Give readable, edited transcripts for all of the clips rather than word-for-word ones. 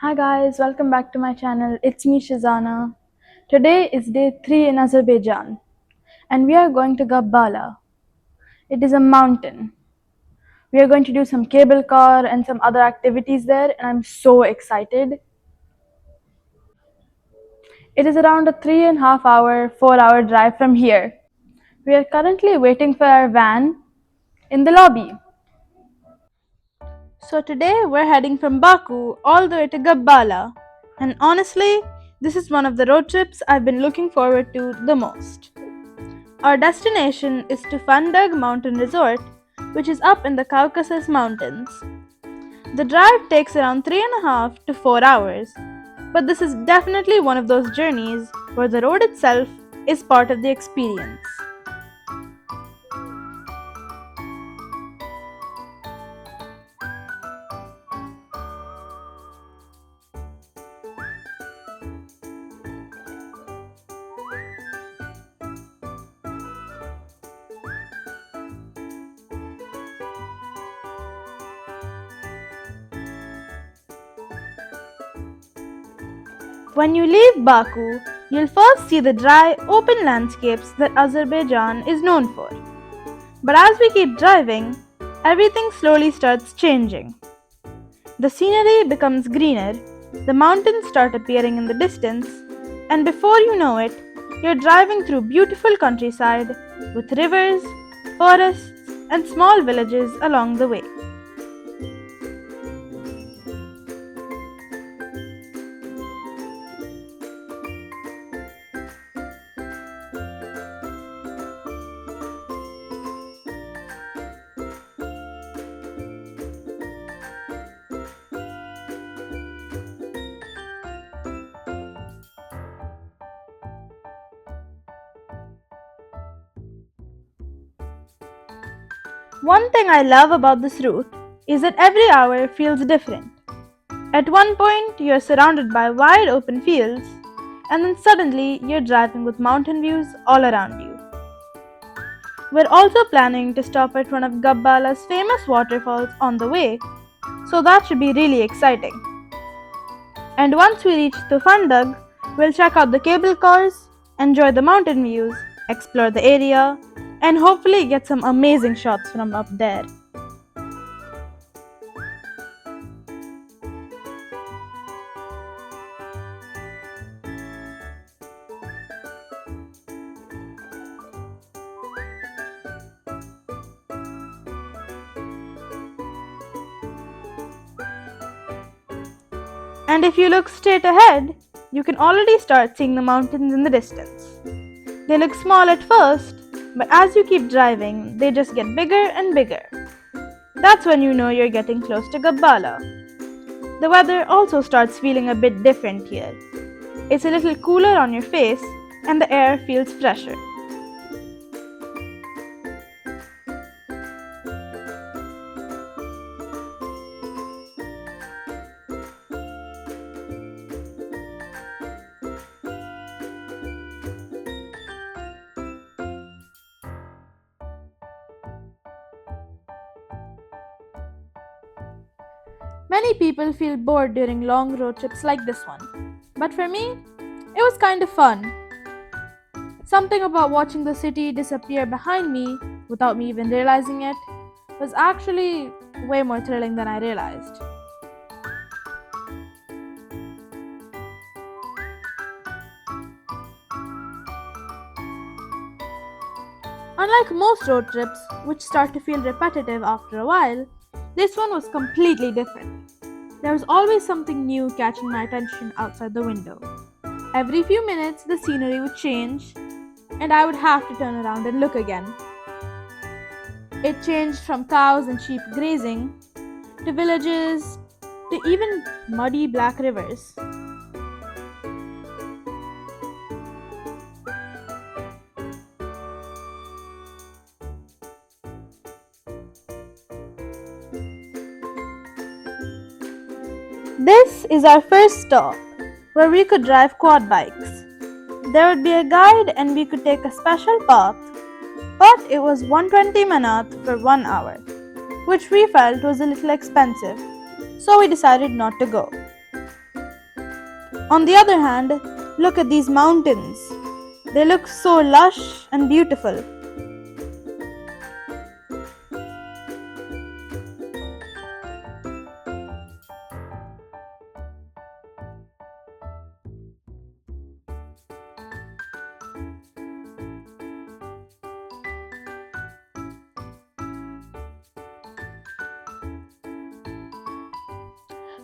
Hi guys, welcome back to my channel. It's me Shazana. Today is day 3 in Azerbaijan and we are going to Gabala. It is a mountain. We are going to do some cable car and some other activities there and I'm so excited. It is around a 3.5 hour, 4 hour drive from here. We are currently waiting for our van in the lobby. So today we're heading from Baku all the way to Gabala. And honestly, this is one of the road trips I've been looking forward to the most. Our destination is to Fundag Mountain Resort, which is up in the Caucasus Mountains. The drive takes around 3.5 to 4 hours, but this is definitely one of those journeys where the road itself is part of the experience. When you leave Baku, you'll first see the dry, open landscapes that Azerbaijan is known for. But as we keep driving, everything slowly starts changing. The scenery becomes greener, the mountains start appearing in the distance, and before you know it, you're driving through beautiful countryside with rivers, forests, and small villages along the way. One thing I love about this route is that every hour feels different. At one point, you're surrounded by wide open fields, and then suddenly you're driving with mountain views all around you. We're also planning to stop at one of Gabbala's famous waterfalls on the way, so that should be really exciting. And once we reach Tufandag, we'll check out the cable cars, enjoy the mountain views, explore the area, and hopefully get some amazing shots from up there. And if you look straight ahead, you can already start seeing the mountains in the distance. They look small at first, but as you keep driving, they just get bigger and bigger. That's when you know you're getting close to Gabala. The weather also starts feeling a bit different here. It's a little cooler on your face, and the air feels fresher. Many people feel bored during long road trips like this one, but for me, it was kind of fun. Something about watching the city disappear behind me without me even realizing it was actually way more thrilling than I realized. Unlike most road trips, which start to feel repetitive after a while, this one was completely different. There was always something new catching my attention outside the window. Every few minutes, the scenery would change, and I would have to turn around and look again. It changed from cows and sheep grazing to villages to even muddy black rivers. This is our first stop, where we could drive quad bikes. There would be a guide and we could take a special path, but it was 120 manat for 1 hour, which we felt was a little expensive, so we decided not to go. On the other hand, look at these mountains. They look so lush and beautiful.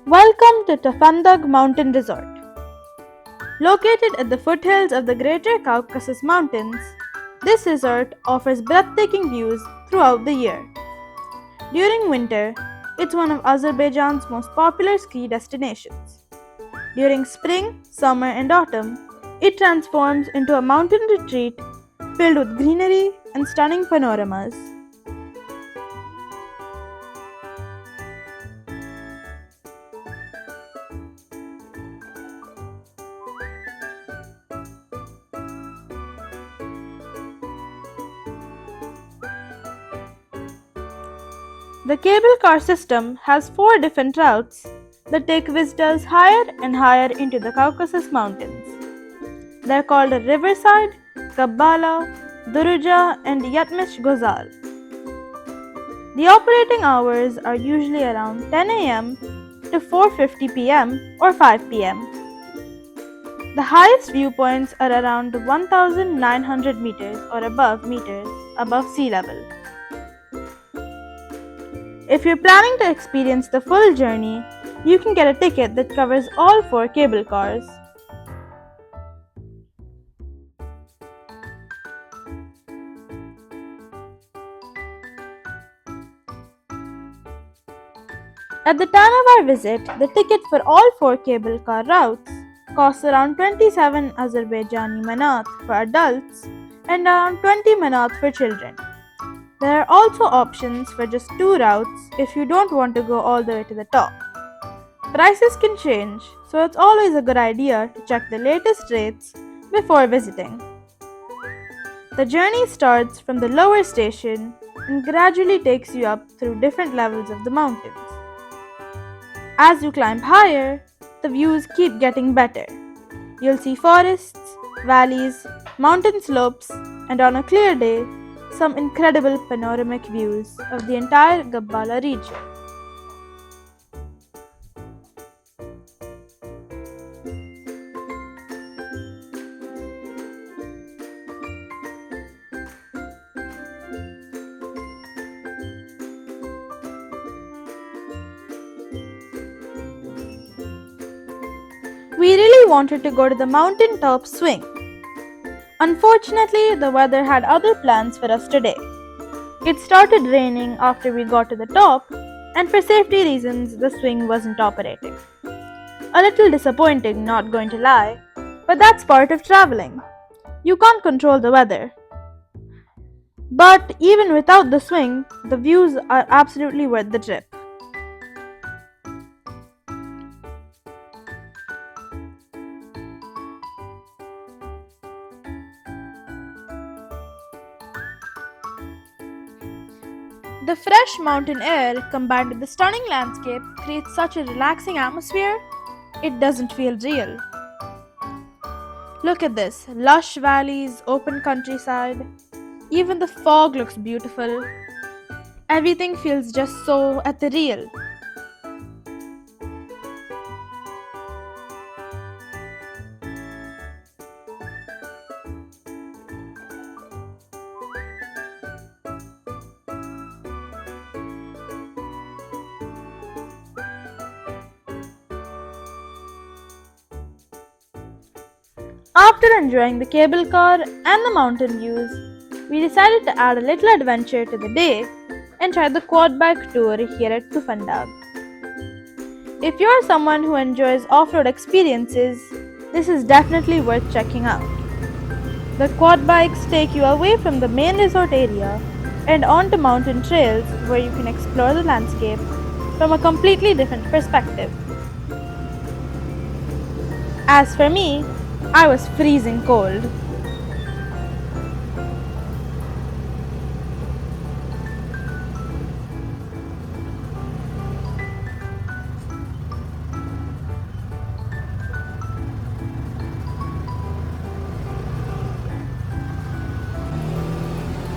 Welcome to Tafandag Mountain Resort. Located at the foothills of the Greater Caucasus Mountains, this resort offers breathtaking views throughout the year. During winter, it's one of Azerbaijan's most popular ski destinations. During spring, summer, and autumn, it transforms into a mountain retreat filled with greenery and stunning panoramas. The cable car system has four different routes that take visitors higher and higher into the Caucasus Mountains. They're called Riverside, Gabala, Duruja, and Yatmish Gozal. The operating hours are usually around 10 am to 4:50 pm or 5 pm. The highest viewpoints are around 1900 meters above sea level. If you're planning to experience the full journey, you can get a ticket that covers all four cable cars. At the time of our visit, the ticket for all four cable car routes costs around 27 Azerbaijani manat for adults and around 20 manat for children. There are also options for just two routes if you don't want to go all the way to the top. Prices can change, so it's always a good idea to check the latest rates before visiting. The journey starts from the lower station and gradually takes you up through different levels of the mountains. As you climb higher, the views keep getting better. You'll see forests, valleys, mountain slopes, and on a clear day, some incredible panoramic views of the entire Gabala region. We really wanted to go to the mountain top swing. Unfortunately, the weather had other plans for us today. It started raining after we got to the top, and for safety reasons, the swing wasn't operating. A little disappointing, not going to lie, but that's part of traveling. You can't control the weather. But even without the swing, the views are absolutely worth the trip. The fresh mountain air combined with the stunning landscape creates such a relaxing atmosphere, it doesn't feel real. Look at this, lush valleys, open countryside. Even the fog looks beautiful. Everything feels just so ethereal. After enjoying the cable car and the mountain views, we decided to add a little adventure to the day and try the quad bike tour here at Tufandag. If you're someone who enjoys off-road experiences, this is definitely worth checking out. The quad bikes take you away from the main resort area and onto mountain trails where you can explore the landscape from a completely different perspective. As for me, I was freezing cold.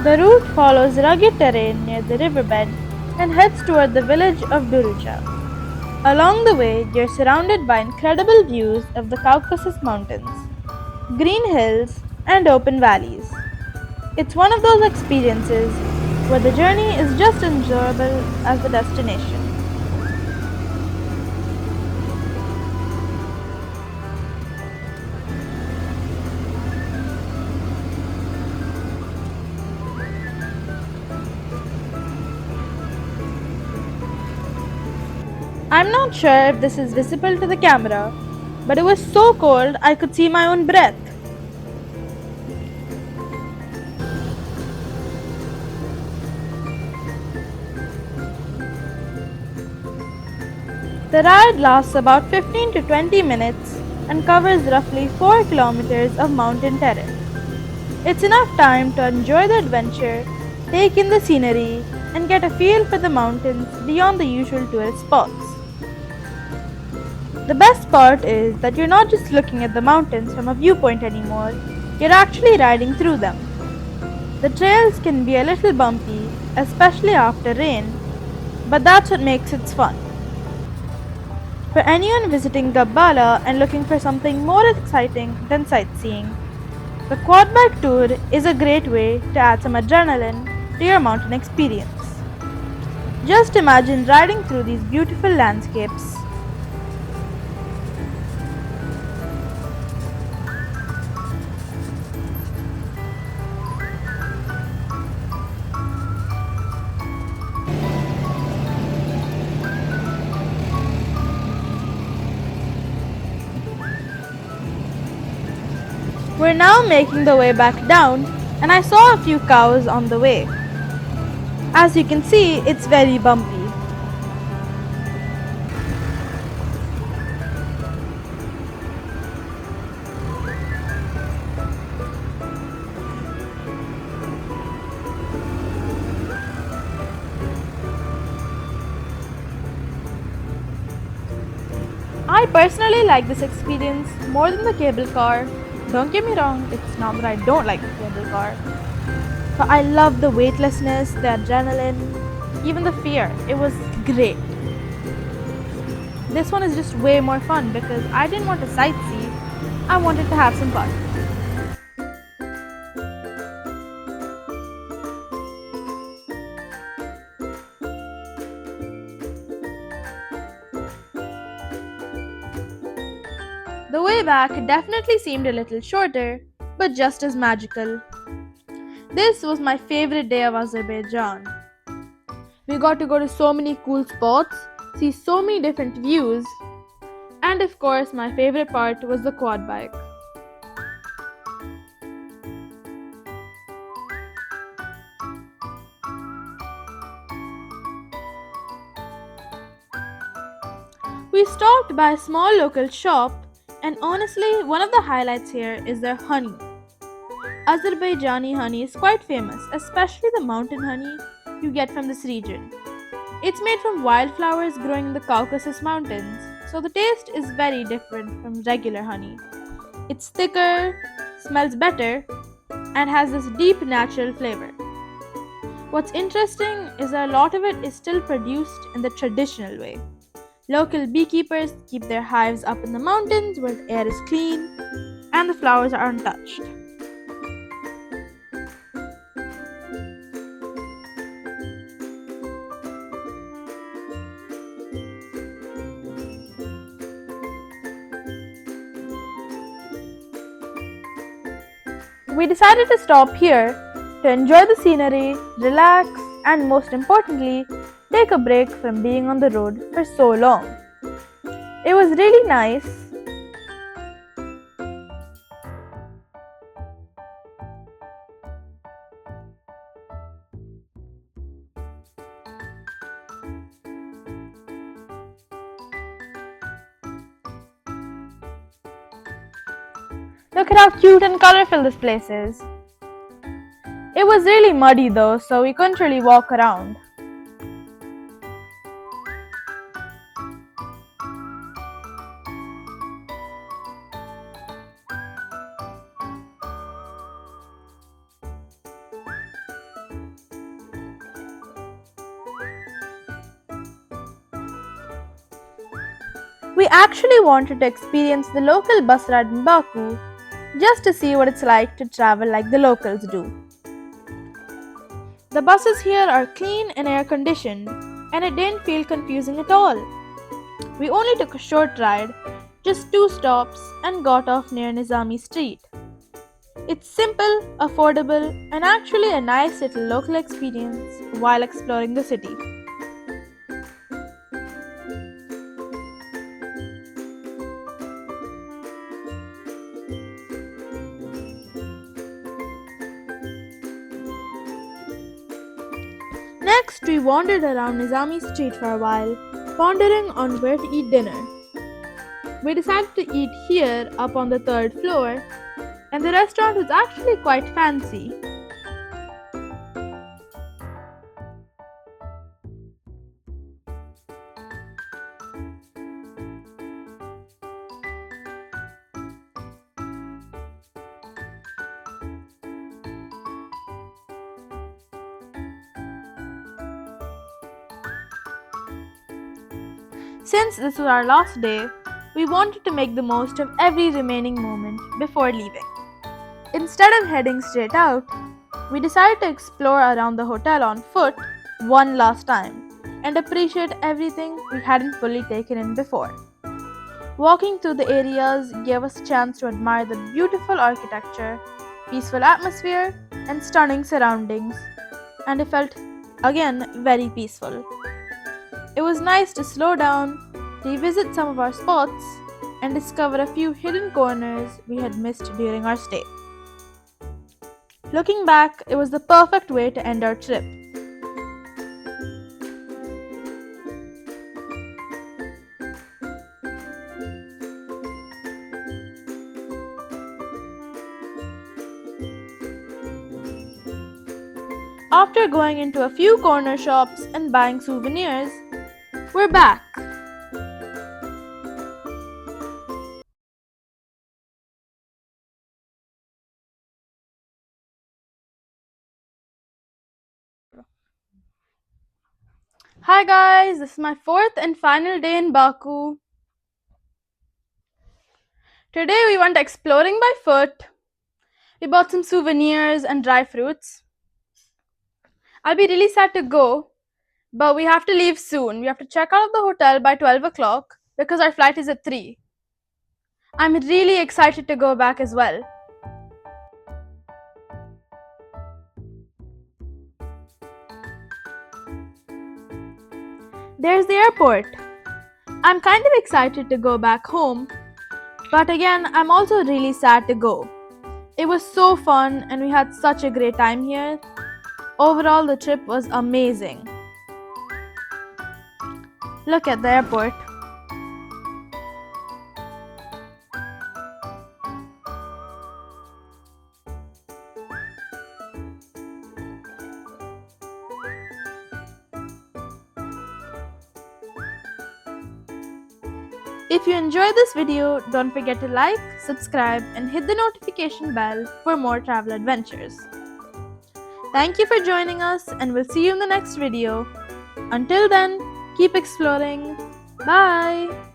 The route follows rugged terrain near the riverbed and heads toward the village of Durucha. Along the way, you're surrounded by incredible views of the Caucasus Mountains, green hills, and open valleys. It's one of those experiences where the journey is just as enjoyable as the destination. I'm not sure if this is visible to the camera, but it was so cold I could see my own breath. The ride lasts about 15 to 20 minutes and covers roughly 4 kilometers of mountain terrain. It's enough time to enjoy the adventure, take in the scenery, and get a feel for the mountains beyond the usual tourist spots. The best part is that you're not just looking at the mountains from a viewpoint anymore, you're actually riding through them. The trails can be a little bumpy, especially after rain, but that's what makes it fun. For anyone visiting Gabala and looking for something more exciting than sightseeing, the quad bike tour is a great way to add some adrenaline to your mountain experience. Just imagine riding through these beautiful landscapes. We're now making the way back down, and I saw a few cows on the way. As you can see, it's very bumpy. I personally like this experience more than the cable car. Don't get me wrong, it's not that I don't like the cable car. But I love the weightlessness, the adrenaline, even the fear. It was great. This one is just way more fun because I didn't want to sightsee, I wanted to have some fun. The way back definitely seemed a little shorter, but just as magical. This was my favorite day of Azerbaijan. We got to go to so many cool spots, see so many different views, and of course, my favorite part was the quad bike. We stopped by a small local shop, and honestly, one of the highlights here is their honey. Azerbaijani honey is quite famous, especially the mountain honey you get from this region. It's made from wildflowers growing in the Caucasus Mountains, so the taste is very different from regular honey. It's thicker, smells better, and has this deep natural flavor. What's interesting is that a lot of it is still produced in the traditional way. Local beekeepers keep their hives up in the mountains where the air is clean and the flowers are untouched. We decided to stop here to enjoy the scenery, relax, and most importantly, take a break from being on the road for so long. It was really nice. Look at how cute and colorful this place is. It was really muddy though, so we couldn't really walk around. We actually wanted to experience the local bus ride in Baku just to see what it's like to travel like the locals do. The buses here are clean and air conditioned, and it didn't feel confusing at all. We only took a short ride, just 2 stops, and got off near Nizami Street. It's simple, affordable, and actually a nice little local experience while exploring the city. Next, we wandered around Nizami Street for a while, pondering on where to eat dinner. We decided to eat here up on the third floor, and the restaurant was actually quite fancy. Since this was our last day, we wanted to make the most of every remaining moment before leaving. Instead of heading straight out, we decided to explore around the hotel on foot one last time and appreciate everything we hadn't fully taken in before. Walking through the areas gave us a chance to admire the beautiful architecture, peaceful atmosphere, and stunning surroundings, and it felt again very peaceful. It was nice to slow down, revisit some of our spots, and discover a few hidden corners we had missed during our stay. Looking back, it was the perfect way to end our trip. After going into a few corner shops and buying souvenirs, we're back. Hi guys, this is my fourth and final day in Baku. Today we went exploring by foot. We bought some souvenirs and dry fruits. I'll be really sad to go, but we have to leave soon. We have to check out of the hotel by 12 o'clock because our flight is at 3. I'm really excited to go back as well. There's the airport. I'm kind of excited to go back home, but again, I'm also really sad to go. It was so fun and we had such a great time here. Overall, the trip was amazing. Look at the airport. If you enjoyed this video, don't forget to like, subscribe, and hit the notification bell for more travel adventures. Thank you for joining us, and we'll see you in the next video. Until then, keep exploring. Bye!